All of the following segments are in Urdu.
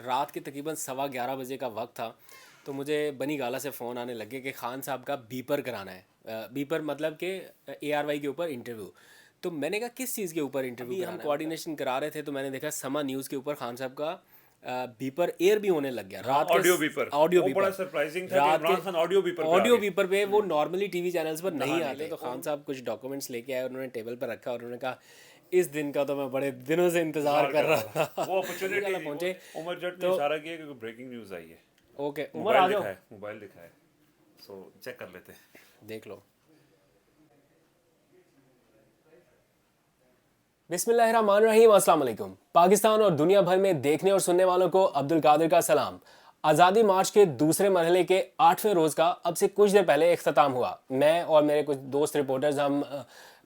رات کے تقریباً 11:15 بجے کا وقت تھا، تو مجھے بنی گالا سے فون آنے لگے کہ خان صاحب کا بیپر کرانا ہے. بیپر مطلب کہ ARY کے اوپر انٹرویو. تو میں نے کہا کس چیز کے اوپر انٹرویو کرانا ہے؟ ہم کوارڈینیشن کرا رہے تھے تو میں نے دیکھا سما نیوز کے اوپر خان صاحب کا بیپر ایئر بھی ہونے لگ گیا رات کے آڈیو بیپر. آڈیو وہ بیپر بڑا سرپرائزنگ تھا کہ رات کے عمران خان آڈیو بیپر پہ آ آڈیو گئے. بیپر پہ وہ نارملی ٹی وی چینلز پر نہیں نہیں آتے. تو خان صاحب کچھ ڈاکومنٹس لے کے آئے, انہوں نے ٹیبل پر رکھا اور انہوں نے کہا اس دن کا تو میں بڑے دنوں سے انتظار کر رہا تھا. وہ اپرچونیٹی پہنچے عمر جٹ نے اشارہ کیا کہ بریکنگ نیوز آئی ہے. اوکے عمر آ جاؤ, موبائل دکھا ہے, سو چیک کر لیتے ہیں. دیکھ لو. بسم اللہ الرحمن الرحیم. السلام علیکم. پاکستان اور دنیا بھر میں دیکھنے اور سننے والوں کو عبد القادر کا سلام. آزادی مارچ کے دوسرے مرحلے کے 8ویں روز کا اب سے کچھ دیر پہلے اختتام ہوا. میں اور میرے کچھ دوست رپورٹرز ہم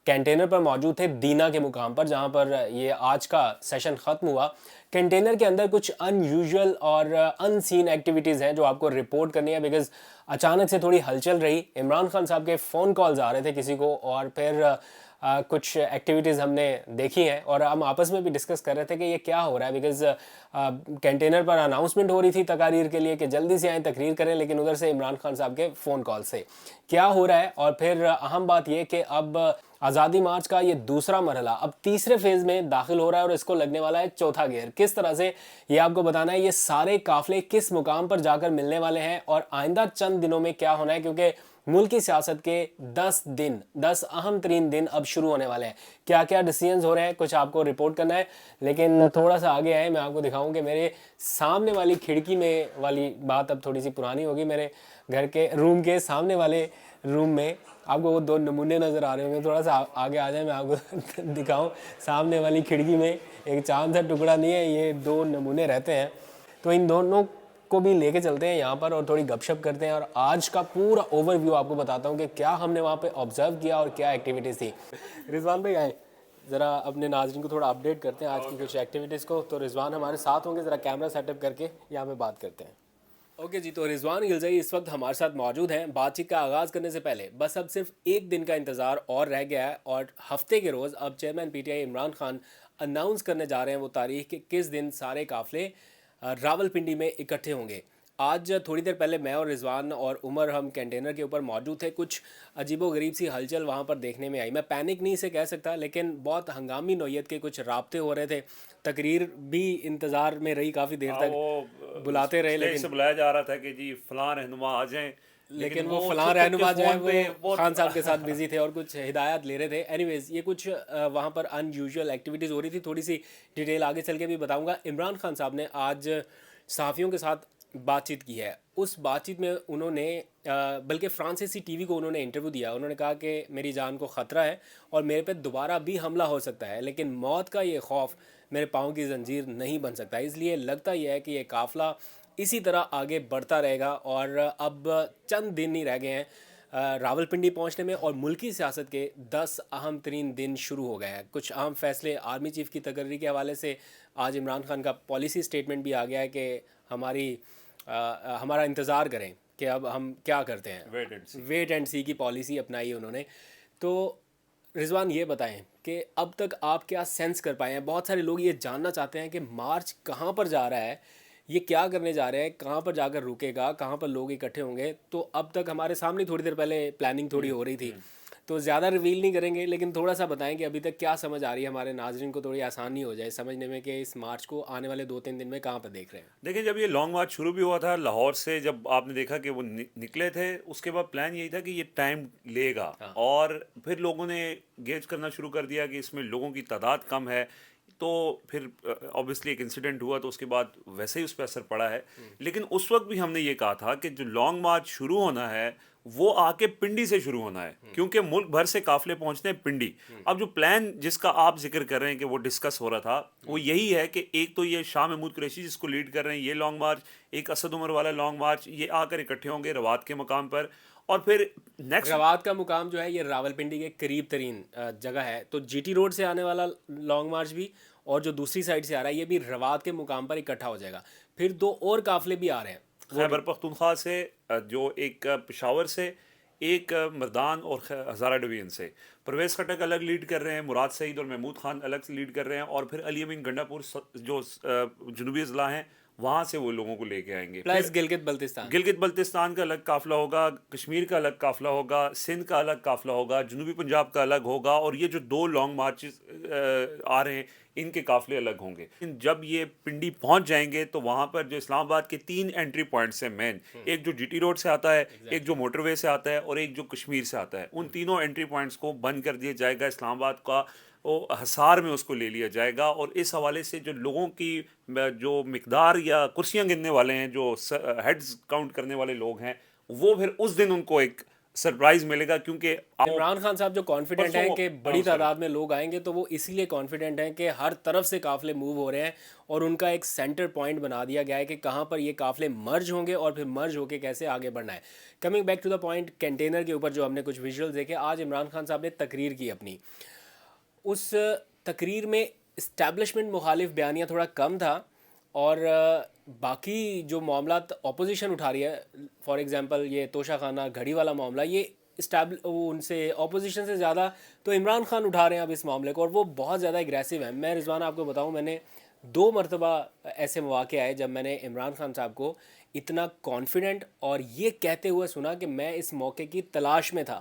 کنٹینر پر موجود تھے دینا کے مقام پر جہاں پر یہ آج کا سیشن ختم ہوا. کنٹینر کے اندر کچھ ان یوزول اور ان سین ایکٹیویٹیز ہیں جو آپ کو رپورٹ کرنی ہے, بیکاز اچانک سے تھوڑی ہلچل رہی. عمران خان صاحب کے فون کالز آ رہے تھے کسی کو, اور پھر کچھ ایکٹیویٹیز ہم نے دیکھی ہیں اور ہم آپس میں بھی ڈسکس کر رہے تھے کہ یہ کیا ہو رہا ہے, بیکاز کنٹینر پر اناؤنسمنٹ ہو رہی تھی تقاریر کے لیے کہ جلدی سے آئیں تقریر کریں, لیکن ادھر سے عمران خان صاحب کے فون کال سے کیا ہو رہا ہے. اور پھر اہم بات یہ کہ اب آزادی مارچ کا یہ دوسرا مرحلہ اب تیسرے فیز میں داخل ہو رہا ہے اور اس کو لگنے والا ہے چوتھا گیئر. کس طرح سے یہ آپ کو بتانا ہے, یہ سارے قافلے کس مقام پر جا کر ملنے والے ہیں اور آئندہ چند دنوں میں کیا ہونا ہے, کیونکہ ملکی سیاست کے 10 اہم ترین دن اب شروع ہونے والے ہیں. کیا کیا ڈیسیژنز ہو رہے ہیں کچھ آپ کو رپورٹ کرنا ہے, لیکن تھوڑا سا آگے آئے میں آپ کو دکھاؤں کہ میرے سامنے والی کھڑکی میں والی بات اب تھوڑی سی پرانی ہوگی. میرے گھر کے روم کے سامنے والے روم میں آپ کو وہ دو نمونے نظر آ رہے ہوں گے. تھوڑا سا آگے آ جائیں میں آپ کو دکھاؤں. سامنے والی کھڑکی میں ایک چاند سا ٹکڑا نہیں ہے, یہ 2 نمونے رہتے ہیں. تو ان دونوں کو بھی لے کے چلتے ہیں یہاں پر اور تھوڑی گپ شپ کرتے ہیں اور آج کا پورا اوور ویو آپ کو بتاتا ہوں کہ کیا ہم نے وہاں پہ آبزرو کیا اور کیا ایکٹیویٹیز تھی. رضوان بھائی آئیں ذرا اپنے ناظرین کو تھوڑا اپڈیٹ کرتے ہیں آج کی کچھ ایکٹیویٹیز کو. تو رضوان ہمارے ساتھ ہوں گے, ذرا کیمرہ سیٹ اپ کر کے یہاں پہ بات کرتے ہیں. اوکے جی, تو رضوان غلزئی اس وقت ہمارے ساتھ موجود ہیں. بات چیت کا آغاز کرنے سے پہلے بس اب صرف ایک دن کا انتظار اور رہ گیا ہے اور ہفتے کے روز اب chairman PTI Imran Khan announce کرنے جا رہے ہیں وہ تاریخ کہ کس دن سارے قافلے راولپنڈی میں اکٹھے ہوں گے. آج تھوڑی دیر پہلے میں اور رضوان اور عمر ہم کنٹینر کے اوپر موجود تھے. کچھ عجیب و غریب سی ہلچل وہاں پر دیکھنے میں آئی. میں پینک نہیں سے کہہ سکتا, لیکن بہت ہنگامی نوعیت کے کچھ رابطے ہو رہے تھے. تقریر بھی انتظار میں رہی کافی دیر تک, بلاتے رہے لیکن بلایا جا رہا تھا کہ جی فلاں رہنما آ جائیں, لیکن وہ فلاں رہنما جو ہے وہ خان صاحب کے ساتھ بزی تھے اور کچھ ہدایات لے رہے تھے. اینی ویز یہ کچھ وہاں پر ان یوزول ایکٹیویٹیز ہو رہی تھی. تھوڑی سی ڈیٹیل آگے چل کے بھی بتاؤں گا. عمران خان صاحب نے آج صحافیوں کے ساتھ بات چیت کی ہے. اس بات چیت میں انہوں نے بلکہ فرانسیسی TV کو انہوں نے انٹرویو دیا. انہوں نے کہا کہ میری جان کو خطرہ ہے اور میرے پہ دوبارہ بھی حملہ ہو سکتا ہے, لیکن موت کا یہ خوف میرے پاؤں کی زنجیر نہیں بن سکتا. اس لیے لگتا یہ ہے کہ یہ قافلہ اسی طرح آگے بڑھتا رہے گا اور اب چند دن ہی رہ گئے ہیں راولپنڈی پہنچنے میں اور ملکی سیاست کے 10 اہم ترین دن شروع ہو گئے ہیں. کچھ اہم فیصلے آرمی چیف کی تقرری کے حوالے سے آج عمران خان کا پالیسی سٹیٹمنٹ بھی آ گیا ہے کہ ہمارا انتظار کریں کہ اب ہم کیا کرتے ہیں. ویٹ اینڈ سی کی پالیسی اپنائی انہوں نے. تو رضوان یہ بتائیں کہ اب تک آپ کیا سینس کر پائے ہیں. بہت سارے لوگ یہ جاننا چاہتے ہیں کہ مارچ کہاں پر جا رہا ہے, یہ کیا کرنے جا رہے ہیں, کہاں پر جا کر رکے گا, کہاں پر لوگ اکٹھے ہوں گے. تو اب تک ہمارے سامنے تھوڑی دیر پہلے پلاننگ تھوڑی ہو رہی تھی, تو زیادہ ریویل نہیں کریں گے, لیکن تھوڑا سا بتائیں کہ ابھی تک کیا سمجھ آ رہی ہے, ہمارے ناظرین کو تھوڑی آسانی ہو جائے سمجھنے میں کہ اس مارچ کو آنے والے 2-3 دن میں کہاں پہ دیکھ رہے ہیں. دیکھیں جب یہ لانگ مارچ شروع بھی ہوا تھا لاہور سے, جب آپ نے دیکھا کہ وہ نکلے تھے, اس کے بعد پلان یہی تھا کہ یہ ٹائم لے گا, اور پھر لوگوں نے گیج کرنا شروع کر دیا کہ اس میں لوگوں کی تعداد کم ہے. تو پھر اوبیسلی ایک انسیڈنٹ ہوا تو اس کے بعد ویسے ہی اس پہ اثر پڑا ہے. لیکن اس وقت بھی ہم نے یہ کہا تھا کہ جو لانگ مارچ شروع ہونا ہے وہ آ کے پنڈی سے شروع ہونا ہے, کیونکہ ملک بھر سے قافلے پہنچتے ہیں پنڈی. اب جو پلان جس کا آپ ذکر کر رہے ہیں کہ وہ ڈسکس ہو رہا تھا, وہ یہی ہے کہ ایک تو یہ شاہ محمود قریشی جس کو لیڈ کر رہے ہیں یہ لانگ مارچ, ایک اسد عمر والا لانگ مارچ, یہ آ کر اکٹھے ہوں گے روات کے مقام پر. اور پھر نیکسٹ روات کا مقام جو ہے یہ راولپنڈی کے قریب ترین جگہ ہے, تو GT روڈ سے آنے والا لانگ مارچ بھی اور جو دوسری سائڈ سے آ رہا ہے یہ بھی روات کے مقام پر اکٹھا ہو جائے گا. پھر 2 اور قافلے بھی آ رہے ہیں, خیبر پختونخوا سے, جو ایک پشاور سے, ایک مردان اور ہزارہ ڈویژن سے. پرویز خٹک الگ لیڈ کر رہے ہیں, مراد سعید اور محمود خان الگ سے لیڈ کر رہے ہیں, اور پھر علی امین گنڈا پور جو جنوبی اضلاع ہیں وہاں سے وہ لوگوں کو لے کے آئیں گے. پلس گلگت بلتستان. گلگت بلتستان کا الگ قافلہ ہوگا, کشمیر کا الگ قافلہ ہوگا, سندھ کا الگ قافلہ ہوگا, جنوبی پنجاب کا الگ ہوگا, اور یہ جو 2 لانگ مارچز آ رہے ہیں ان کے قافلے الگ ہوں گے. جب یہ پنڈی پہنچ جائیں گے تو وہاں پر جو اسلام آباد کے 3 انٹری پوائنٹس ہیں مین, ایک جو جی ٹی روڈ سے آتا ہے, ایک جو موٹر وے سے آتا ہے, اور ایک جو کشمیر سے آتا ہے. ان تینوں انٹری پوائنٹس کو بند کر دیا جائے گا. اسلام آباد کا حصار میں اس کو لے لیا جائے گا, اور اس حوالے سے جو لوگوں کی جو مقدار یا کرسیاں گننے والے ہیں, جو ہیڈز کاؤنٹ کرنے والے لوگ ہیں, وہ پھر اس دن ان کو ایک سرپرائز ملے گا. کیونکہ عمران خان صاحب جو کانفیڈنٹ ہیں کہ بڑی تعداد میں لوگ آئیں گے, تو وہ اسی لیے کانفیڈنٹ ہیں کہ ہر طرف سے قافلے موو ہو رہے ہیں, اور ان کا ایک سینٹر پوائنٹ بنا دیا گیا ہے کہ کہاں پر یہ قافلے مرج ہوں گے اور پھر مرج ہو کے کیسے آگے بڑھنا ہے. Coming back to the point, container کے اوپر جو ہم نے کچھ ویژولز دیکھے, آج عمران خان صاحب نے تقریر کی اپنی. اس تقریر میں اسٹیبلشمنٹ مخالف بیانیہ تھوڑا کم تھا, اور باقی جو معاملات اپوزیشن اٹھا رہی ہے, فار ایگزامپل یہ توشہ خانہ گھڑی والا معاملہ, یہ ان سے اپوزیشن سے زیادہ تو عمران خان اٹھا رہے ہیں اب اس معاملے کو, اور وہ بہت زیادہ اگریسو ہیں. میں رضوان آپ کو بتاؤں, میں نے 2 مرتبہ ایسے مواقع آئے جب میں نے عمران خان صاحب کو اتنا کانفیڈنٹ اور یہ کہتے ہوئے سنا کہ میں اس موقع کی تلاش میں تھا.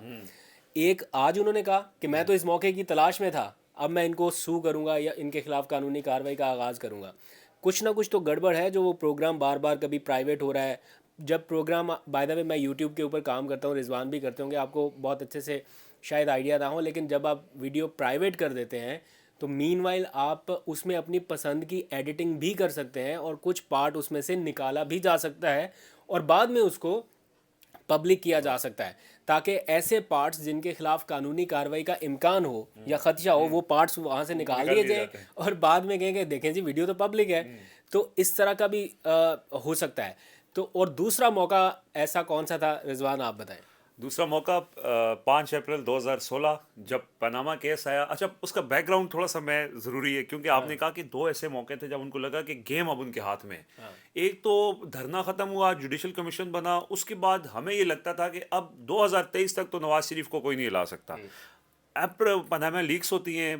ایک آج انہوں نے کہا کہ میں تو اس موقع کی تلاش میں تھا, اب میں ان کو سو کروں گا یا ان کے خلاف قانونی کارروائی کا آغاز کروں گا. کچھ نہ کچھ تو گڑبڑ ہے جو وہ پروگرام بار بار کبھی پرائیویٹ ہو رہا ہے. جب پروگرام بائی دا وے میں یوٹیوب کے اوپر کام کرتا ہوں, رضوان بھی کرتے ہوں گے, آپ کو بہت اچھے سے شاید آئیڈیا نہ ہو, لیکن جب آپ ویڈیو پرائیویٹ کر دیتے ہیں تو مین وائل آپ اس میں اپنی پسند کی ایڈیٹنگ بھی کر سکتے ہیں, اور کچھ پارٹ اس میں سے نکالا بھی جا سکتا ہے, اور بعد میں اس کو پبلک کیا جا سکتا ہے, تاکہ ایسے پارٹس جن کے خلاف قانونی کارروائی کا امکان ہو یا خدشہ ہو, وہ پارٹس وہاں سے نکال لیے جائیں, اور بعد میں کہیں کہ دیکھیں جی ویڈیو تو پبلک ہے. تو اس طرح کا بھی ہو سکتا ہے. تو اور دوسرا موقع ایسا کون سا تھا رضوان, آپ بتائیں. دوسرا موقع 5 اپریل 2016 جب پاناما کیس آیا. اچھا, اس کا بیک گراؤنڈ تھوڑا سا میں ضروری ہے, کیونکہ آپ نے کہا کہ 2 ایسے موقع تھے جب ان کو لگا کہ گیم اب ان کے ہاتھ میں ہے. ایک تو دھرنا ختم ہوا, جوڈیشل کمیشن بنا, اس کے بعد ہمیں یہ لگتا تھا کہ اب 2023 تک تو نواز شریف کو کوئی نہیں ہلا سکتا. پاناما لیکس ہوتی ہیں,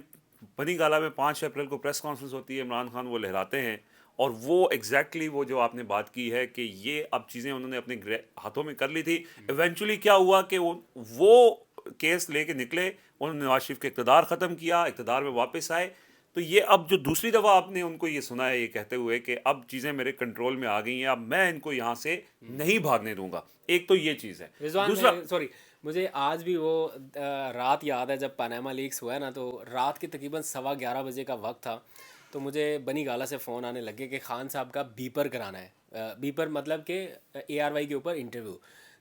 بنی گالا میں 5 اپریل کو پریس کانفرنس ہوتی ہے, عمران خان وہ لہراتے ہیں, اور وہ ایگزیکٹلی وہ جو آپ نے بات کی ہے کہ یہ اب چیزیں انہوں نے اپنے ہاتھوں میں کر لی تھی. ایونچولی کیا ہوا کہ وہ کیس لے کے نکلے, انہوں نے نواز شریف کے اقتدار ختم کیا, اقتدار میں واپس آئے. تو یہ اب جو دوسری دفعہ آپ نے ان کو یہ سنا ہے یہ کہتے ہوئے کہ اب چیزیں میرے کنٹرول میں آ گئی ہیں, اب میں ان کو یہاں سے نہیں بھاگنے دوں گا. ایک تو یہ چیز ہے. دوسرا سوری, مجھے آج بھی وہ رات یاد ہے جب پاناما لیکس ہوا ہے نا, تو رات کے تقریباً 11:15 بجے کا وقت تھا. تو مجھے بنی گالا سے فون آنے لگے کہ خان صاحب کا بیپر کرانا ہے. بیپر مطلب کہ ARY کے اوپر انٹرویو.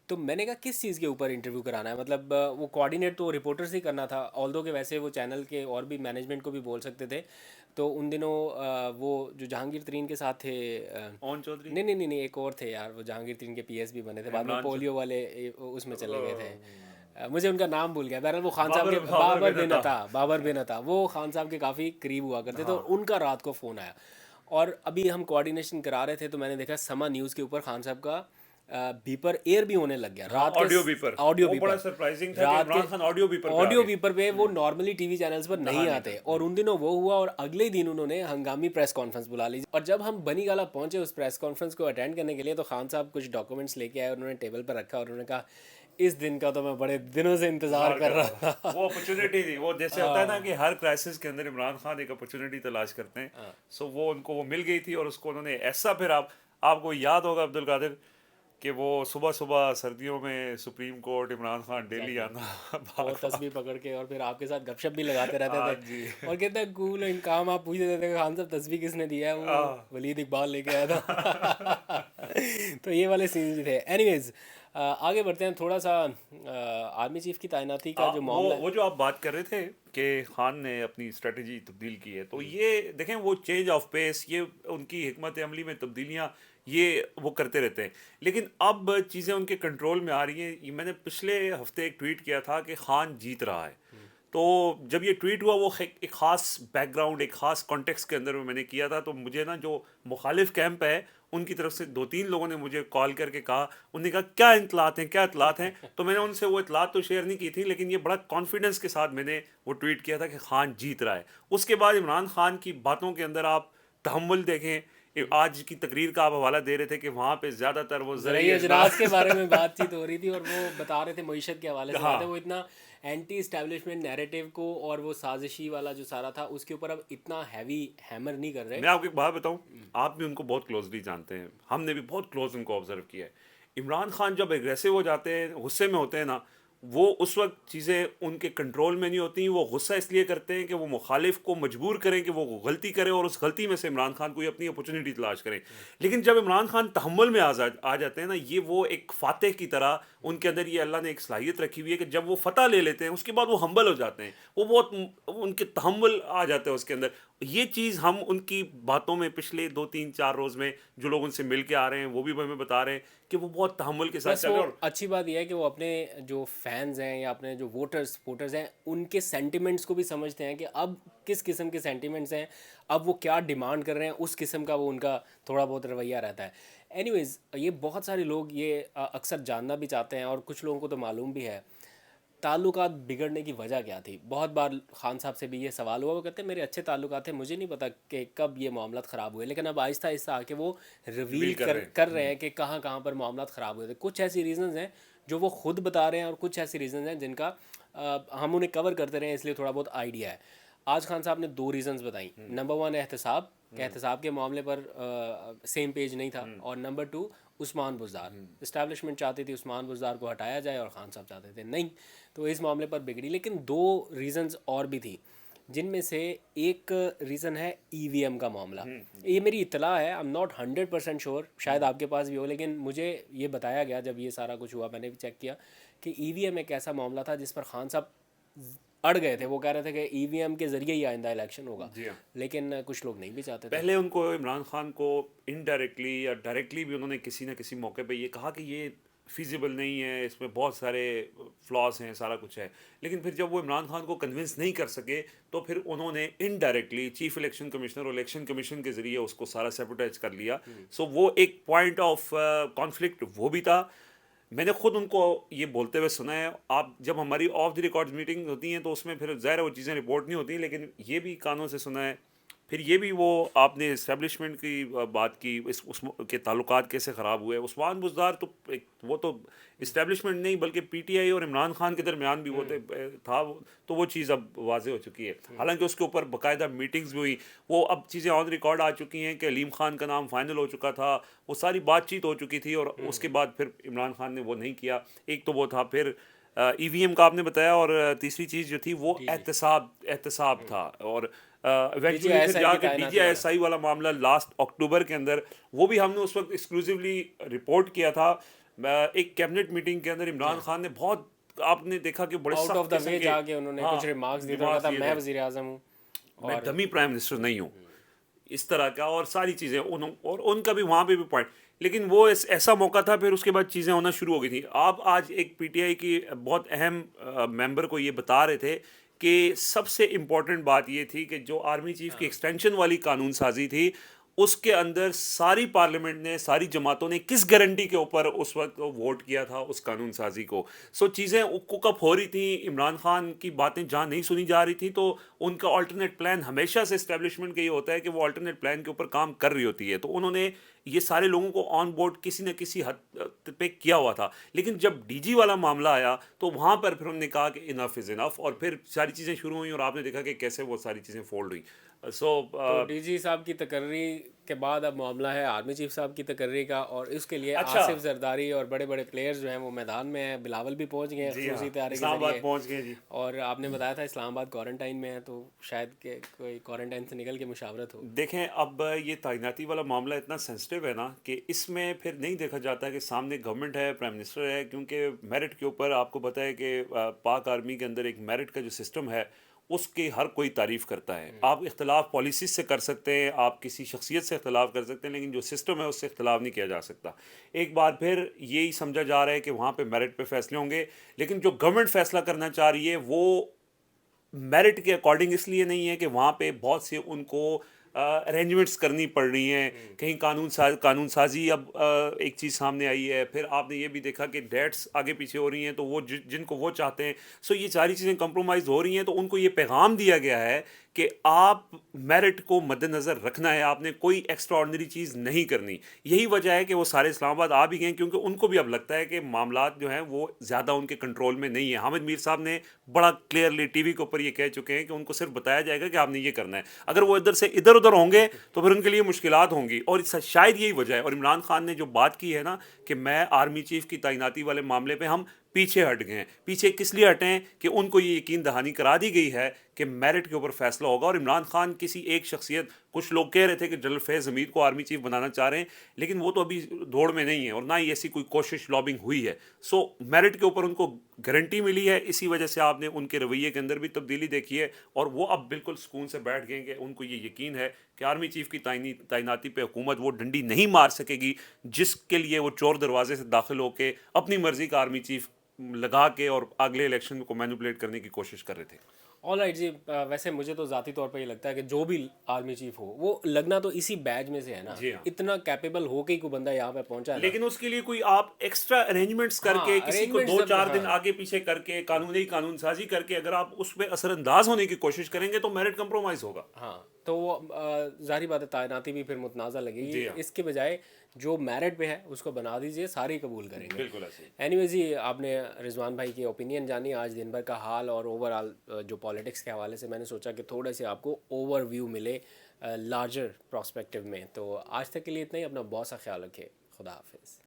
تو میں نے کہا کس چیز کے اوپر انٹرویو کرانا ہے, مطلب وہ کوآرڈینیٹ تو رپورٹر سے کرنا تھا, آلدو کہ ویسے وہ چینل کے اور بھی مینجمنٹ کو بھی بول سکتے تھے. تو ان دنوں وہ جو جہانگیر ترین کے ساتھ تھے, اون چودھری, نہیں ایک اور تھے یار, وہ جہانگیر ترین کے PS بھی بنے تھے, بعد میں پولیو والے اس میں چلے گئے تھے, مجھے ان کا نام بھول گیا. بہرحال وہ خان صاحب کے بابر بن عطا, وہ خان صاحب کے کافی قریب ہوا کرتے, تو ان کا رات کو فون آیا. اور ابھی ہم کوآرڈینیشن کرا رہے تھے تو میں نے دیکھا سما نیوز کے اوپر خان صاحب کا بیپر ایئر بھی ہونے لگ گیا رات کے, آڈیو بیپر, بڑا سرپرائزنگ تھا کہ عمران خان آڈیو بیپر پہ, وہ نارملی ٹی وی چینلز پر نہیں آتے, اور ان دنوں وہ ہوا, اور اگلے دن انہوں نے ہنگامی پریس کانفرنس بلا لی. اور جب ہم بنی گالا پہنچے اس پریس کانفرنس کو اٹینڈ کرنے کے لیے, تو خان صاحب کچھ ڈاکومنٹس لے کے آئے, انہوں نے ٹیبل پر رکھا, اور انہوں نے کہا اس دن کا تو میں بڑے دنوں سے انتظار کر رہا تھا. وہ اپرچونٹی تھی, وہ جیسے ہوتا ہے نا کہ ہر کرائسس کے اندر عمران خان ایک اپرچونٹی تلاش کرتے ہیں, سو وہ ان کو وہ مل گئی تھی, اور اس کو انہوں نے ایسا, پھر آپ کو یاد ہوگا عبدالقادر کہ وہ صبح سردیوں میں supreme court Imran Khan daily آنا, اور تسبیح پکڑ کے, اور پھر آپ کے ساتھ گپ شپ بھی لگاتے رہتے تھے, اور کہتے ہیں کول ان کام آپ پوچھتے تھے کہ خان صاحب تسبیح کس نے دیا ہے, وہ ولید اقبال لے کے آیا تھا. تو یہ والے سینز تھے. اینی ویز آگے بڑھتے ہیں, تھوڑا سا آرمی چیف کی تعیناتی کا جو معاملہ ہے, وہ جو آپ بات کر رہے تھے کہ خان نے اپنی اسٹریٹجی تبدیل کی ہے, تو یہ دیکھیں وہ چینج آف پیس, یہ ان کی حکمت عملی میں تبدیلیاں یہ وہ کرتے رہتے ہیں, لیکن اب چیزیں ان کے کنٹرول میں آ رہی ہیں. میں نے پچھلے ہفتے ایک ٹویٹ کیا تھا کہ خان جیت رہا ہے, تو جب یہ ٹویٹ ہوا وہ ایک خاص بیک گراؤنڈ, ایک خاص کانٹیکسٹ کے اندر میں نے کیا تھا. تو مجھے نا جو مخالف کیمپ ہے ان کی طرف سے 2-3 لوگوں نے مجھے کال کر کے کہا, انہوں نے کہا کیا اطلاعات ہیں, تو میں نے ان سے وہ اطلاعات تو شیئر نہیں کی تھی, لیکن یہ بڑا کانفیڈنس کے ساتھ میں نے وہ ٹویٹ کیا تھا کہ خان جیت رہا ہے. اس کے بعد عمران خان کی باتوں کے اندر آپ تحمل دیکھیں, آج کی تقریر کا آپ حوالہ دے رہے تھے کہ وہاں پہ زیادہ تر وہ زرعی اجناس کے بارے میں بات چیت ہو رہی تھی، اور وہ بتا رہے تھے معیشت کے حوالے سے بات ہے، وہ اتنا اینٹی اسٹیبلشمنٹ نیریٹو کو اور وہ سازشی والا جو سارا تھا اس کے اوپر اب اتنا ہیوی ہیمر نہیں کر رہے. میں آپ کو ایک بات بتاؤں، آپ بھی ان کو بہت کلوزلی جانتے ہیں، ہم نے بھی بہت کلوز ان کو آبزرو کیا ہے. عمران خان جب اگریسو ہو جاتے ہیں، غصے میں ہوتے ہیں نا، وہ اس وقت چیزیں ان کے کنٹرول میں نہیں ہوتی. وہ غصہ اس لیے کرتے ہیں کہ وہ مخالف کو مجبور کریں کہ وہ غلطی کرے اور اس غلطی میں سے عمران خان کو اپنی اپرچونیٹی تلاش کریں. لیکن جب عمران خان تحمل میں آ جاتے ہیں نا، یہ وہ ایک فاتح کی طرح ان کے اندر یہ اللہ نے ایک صلاحیت رکھی ہوئی ہے کہ جب وہ فتح لے لیتے ہیں اس کے بعد وہ ہمبل ہو جاتے ہیں، وہ بہت ان کے تحمل آ جاتا ہے اس کے اندر. یہ چیز ہم ان کی باتوں میں پچھلے 2 3 4 روز میں جو لوگ ان سے مل کے آ رہے ہیں وہ بھی ہمیں بتا رہے ہیں کہ وہ بہت تحمل کے ساتھ بس چل وہ رہے ہیں. اچھی بات یہ ہے کہ وہ اپنے جو فینز ہیں یا اپنے جو ووٹرز ہیں ان کے سینٹیمنٹس کو بھی سمجھتے ہیں کہ اب کس قسم کے سینٹیمنٹس ہیں، اب وہ کیا ڈیمانڈ کر رہے ہیں، اس قسم کا وہ ان کا تھوڑا بہت رویہ رہتا ہے. اینی ویز یہ بہت سارے لوگ یہ اکثر جاننا بھی چاہتے ہیں، اور کچھ لوگوں کو تو معلوم بھی ہے تعلقات بگڑنے کی وجہ کیا تھی. بہت بار خان صاحب سے بھی یہ سوال ہوا، وہ کہتے ہیں میرے اچھے تعلقات تھے، مجھے نہیں پتا کہ کب یہ معاملات خراب ہوئے، لیکن اب آہستہ آہستہ آ کے وہ ریویل کر رہے ہیں کہ کہاں کہاں پر معاملات خراب ہوئے تھے. کچھ ایسی ریزنز ہیں جو وہ خود بتا رہے ہیں، اور کچھ ایسی ریزنز ہیں جن کا ہم انہیں کور کرتے رہے ہیں، اس لیے تھوڑا بہت آئیڈیا ہے. آج خان صاحب نے 2 ریزنز بتائیں. نمبر 1 احتساب، کہ احتساب کے معاملے پر سیم پیج نہیں تھا، اور نمبر 2 عثمان بزدار. اسٹیبلشمنٹ چاہتی تھی عثمان بزدار کو ہٹایا جائے، اور خان صاحب چاہتے تھے نہیں، تو اس معاملے پر بگڑی. لیکن 2 ریزنز اور بھی تھی، جن میں سے ایک ریزن ہے ای وی ایم کا معاملہ. یہ میری اطلاع ہے، ایم ناٹ 100% شیور، شاید آپ کے پاس بھی ہو، لیکن مجھے یہ بتایا گیا جب یہ سارا کچھ ہوا، میں نے بھی چیک کیا کہ ای وی ایم ایک ایسا معاملہ تھا جس پر خان صاحب اڑ گئے تھے. وہ کہہ رہے تھے کہ ای وی ایم کے ذریعے ہی آئندہ الیکشن ہوگا، لیکن کچھ لوگ نہیں بھی چاہتے تھے. پہلے ان کو عمران خان کو انڈائریکٹلی یا ڈائریکٹلی بھی انہوں نے کسی نہ کسی موقع پہ یہ کہا کہ یہ فیزیبل نہیں ہے، اس میں بہت سارے فلاز ہیں، سارا کچھ ہے. لیکن پھر جب وہ عمران خان کو کنونس نہیں کر سکے تو پھر انہوں نے انڈائریکٹلی چیف الیکشن کمشنر اور الیکشن کمیشن کے ذریعے اس کو سارا سیبوٹیج کر لیا. سو وہ ایک پوائنٹ آف کانفلکٹ وہ بھی تھا. میں نے خود ان کو یہ بولتے ہوئے سنا ہے. آپ جب ہماری آف دی ریکارڈ میٹنگ ہوتی ہیں تو اس میں پھر ظاہر وہ چیزیں رپورٹ نہیں ہوتی، لیکن یہ بھی کانوں سے سنا ہے. پھر یہ بھی وہ آپ نے اسٹیبلشمنٹ کی بات کی، اس کے تعلقات کیسے خراب ہوئے. عثمان بزدار تو وہ تو اسٹیبلشمنٹ نہیں بلکہ پی ٹی آئی اور عمران خان کے درمیان بھی وہ تھا، تو وہ چیز اب واضح ہو چکی ہے. حالانکہ اس کے اوپر باقاعدہ میٹنگز بھی ہوئی، وہ اب چیزیں آن ریکارڈ آ چکی ہیں کہ علیم خان کا نام فائنل ہو چکا تھا، وہ ساری بات چیت ہو چکی تھی، اور اس کے بعد پھر عمران خان نے وہ نہیں کیا. ایک تو وہ تھا. پھر ای وی ایم کا آپ نے بتایا، اور تیسری چیز جو تھی وہ احتساب تھا. اور ایونچولی پھر جا کے D G I S I والا معاملہ لاسٹ اکتوبر کے اندر، وہ بھی ہم نے اس وقت ایکسکلوسیولی رپورٹ کیا تھا. ایک کیبنٹ میٹنگ کے اندر عمران خان نے بہت، آپ نے دیکھا کہ بڑے آؤٹ آف دا وے جا کے انہوں نے کچھ ریمارکس دیے تھے، میں وزیر اعظم ہوں، میں دمی پرائم منسٹر نہیں ہوں، اس طرح کا، اور ساری چیزیں اور ان کا بھی وہاں پہ بھی پوائنٹ. لیکن وہ ایسا موقع تھا، پھر اس کے بعد چیزیں ہونا شروع ہو گئی تھیں. آپ آج ایک پی ٹی آئی کی بہت اہم ممبر کو یہ بتا رہے تھے کہ سب سے امپورٹنٹ بات یہ تھی کہ جو آرمی چیف کی ایکسٹینشن والی قانون سازی تھی، اس کے اندر ساری پارلیمنٹ نے، ساری جماعتوں نے کس گارنٹی کے اوپر اس وقت ووٹ کیا تھا اس قانون سازی کو. سو چیزیں کوک اپ ہو رہی تھیں، عمران خان کی باتیں جہاں نہیں سنی جا رہی تھیں، تو ان کا آلٹرنیٹ پلان ہمیشہ سے اسٹیبلشمنٹ کا یہ ہوتا ہے کہ وہ آلٹرنیٹ پلان کے اوپر کام کر رہی ہوتی ہے. تو انہوں نے یہ سارے لوگوں کو آن بورڈ کسی نہ کسی حد پہ کیا ہوا تھا. لیکن جب ڈی جی والا معاملہ آیا تو وہاں پر پھر انہوں نے کہا کہ انف از انف، اور پھر ساری چیزیں شروع ہوئیں، اور آپ نے دیکھا کہ کیسے وہ ساری چیزیں فولڈ ہوئیں. تو ڈی جی صاحب کی تقرری کے بعد اب معاملہ ہے آرمی چیف صاحب کی تقرری کا، اور اس کے لیے آصف زرداری اور بڑے بڑے پلیئرز جو ہیں وہ میدان میں ہیں. بلاول بھی پہنچ گئے ہیں خصوصی طیارے کے ذریعے پہنچ گئے جی. اور آپ نے بتایا تھا اسلام آباد کوارنٹائن میں ہے، تو شاید کہ کوئی کوارنٹائن سے نکل کے مشاورت ہو. دیکھیں اب یہ تعیناتی والا معاملہ اتنا سینسٹیو ہے نا کہ اس میں پھر نہیں دیکھا جاتا کہ سامنے گورنمنٹ ہے، پرائم منسٹر ہے، کیونکہ میرٹ کے اوپر آپ کو پتہ ہے کہ پاک آرمی کے اندر ایک میرٹ کا جو سسٹم ہے اس کی ہر کوئی تعریف کرتا ہے. آپ اختلاف پالیسیز سے کر سکتے ہیں، آپ کسی شخصیت سے اختلاف کر سکتے ہیں، لیکن جو سسٹم ہے اس سے اختلاف نہیں کیا جا سکتا. ایک بار پھر یہی سمجھا جا رہا ہے کہ وہاں پہ میرٹ پہ فیصلے ہوں گے، لیکن جو گورنمنٹ فیصلہ کرنا چاہ رہی ہے وہ میرٹ کے اکارڈنگ اس لیے نہیں ہے کہ وہاں پہ بہت سے ان کو ارینجمنٹس کرنی پڑ رہی ہیں. کہیں قانون سازی اب ایک چیز سامنے آئی ہے. پھر آپ نے یہ بھی دیکھا کہ ڈیٹس آگے پیچھے ہو رہی ہیں، تو وہ جن کو وہ چاہتے ہیں، سو یہ ساری چیزیں کمپرومائز ہو رہی ہیں. تو ان کو یہ پیغام دیا گیا ہے کہ آپ میرٹ کو مد نظر رکھنا ہے, آپ نے کوئی ایکسٹرا آرڈنری چیز نہیں کرنی. یہی وجہ ہے کہ وہ سارے اسلام آباد آ بھی گئے, کیونکہ ان کو بھی اب لگتا ہے کہ معاملات جو ہیں وہ زیادہ ان کے کنٹرول میں نہیں ہیں. حامد میر صاحب نے بڑا کلیئرلی ٹی وی کے اوپر یہ کہہ چکے ہیں کہ ان کو صرف بتایا جائے گا کہ آپ نے یہ کرنا ہے. اگر وہ ادھر سے ادھر ادھر ہوں گے تو پھر ان کے لیے مشکلات ہوں گی, اور شاید یہی وجہ ہے. اور عمران خان نے جو بات کی ہے نا کہ میں آرمی چیف کی تعیناتی والے معاملے پہ ہم پیچھے ہٹ گئے ہیں, پیچھے کس لیے ہٹے ہیں کہ ان کو یہ یقین دہانی کرا دی گئی ہے کہ میرٹ کے اوپر فیصلہ ہوگا. اور عمران خان کسی ایک شخصیت, کچھ لوگ کہہ رہے تھے کہ جنرل فیض حمید کو آرمی چیف بنانا چاہ رہے ہیں, لیکن وہ تو ابھی دوڑ میں نہیں ہے اور نہ ہی ایسی کوئی کوشش لابنگ ہوئی ہے. سو میرٹ کے اوپر ان کو گارنٹی ملی ہے, اسی وجہ سے آپ نے ان کے رویے کے اندر بھی تبدیلی دیکھی ہے, اور وہ اب بالکل سکون سے بیٹھ گئے کہ ان کو یہ یقین ہے کہ آرمی چیف کی تعیناتی پہ حکومت وہ ڈنڈی نہیں مار سکے گی جس کے لیے وہ چور دروازے سے داخل ہو کے اپنی مرضی کا آرمی چیف لگا کے اور اگلے الیکشن کو مینوپولیٹ کرنے کی کوشش کر رہے تھے. آل رائٹ جی. ویسے مجھے تو ذاتی طور پہ یہ لگتا ہے کہ جو بھی آرمی چیف ہو وہ لگنا تو اسی بیج میں سے ہے نا. جی ہاں. اتنا کیپیبل ہو کے ہی کوئی بندہ یہاں پہ پہنچا ہے, لیکن اس کے لیے کوئی آپ ایکسٹرا ارینجمنٹس کر کے کسی کو 2-4 دن آگے پیچھے کر کے قانون سازی کر کے اگر آپ اس پہ اثر انداز ہونے کی کوشش کریں گے تو میرٹ کمپرومائز ہوگا. ہاں تو وہ ظاہری بات ہے تعیناتی بھی پھر متنازع لگے گی. اس کے بجائے جو میرٹ پہ ہے اس کو بنا دیجیے, سارے قبول کریں گے. بالکل ایسے. اینی ویز جی, آپ نے رضوان بھائی کی اوپینین جانی آج دن بھر کا حال اور اوور آل جو پالیٹکس کے حوالے سے. میں نے سوچا کہ تھوڑے سے آپ کو اوور ویو ملے لارجر پراسپیکٹیو میں. تو آج تک کے لیے اتنا ہی. اپنا بہت سا خیال رکھے. خدا حافظ.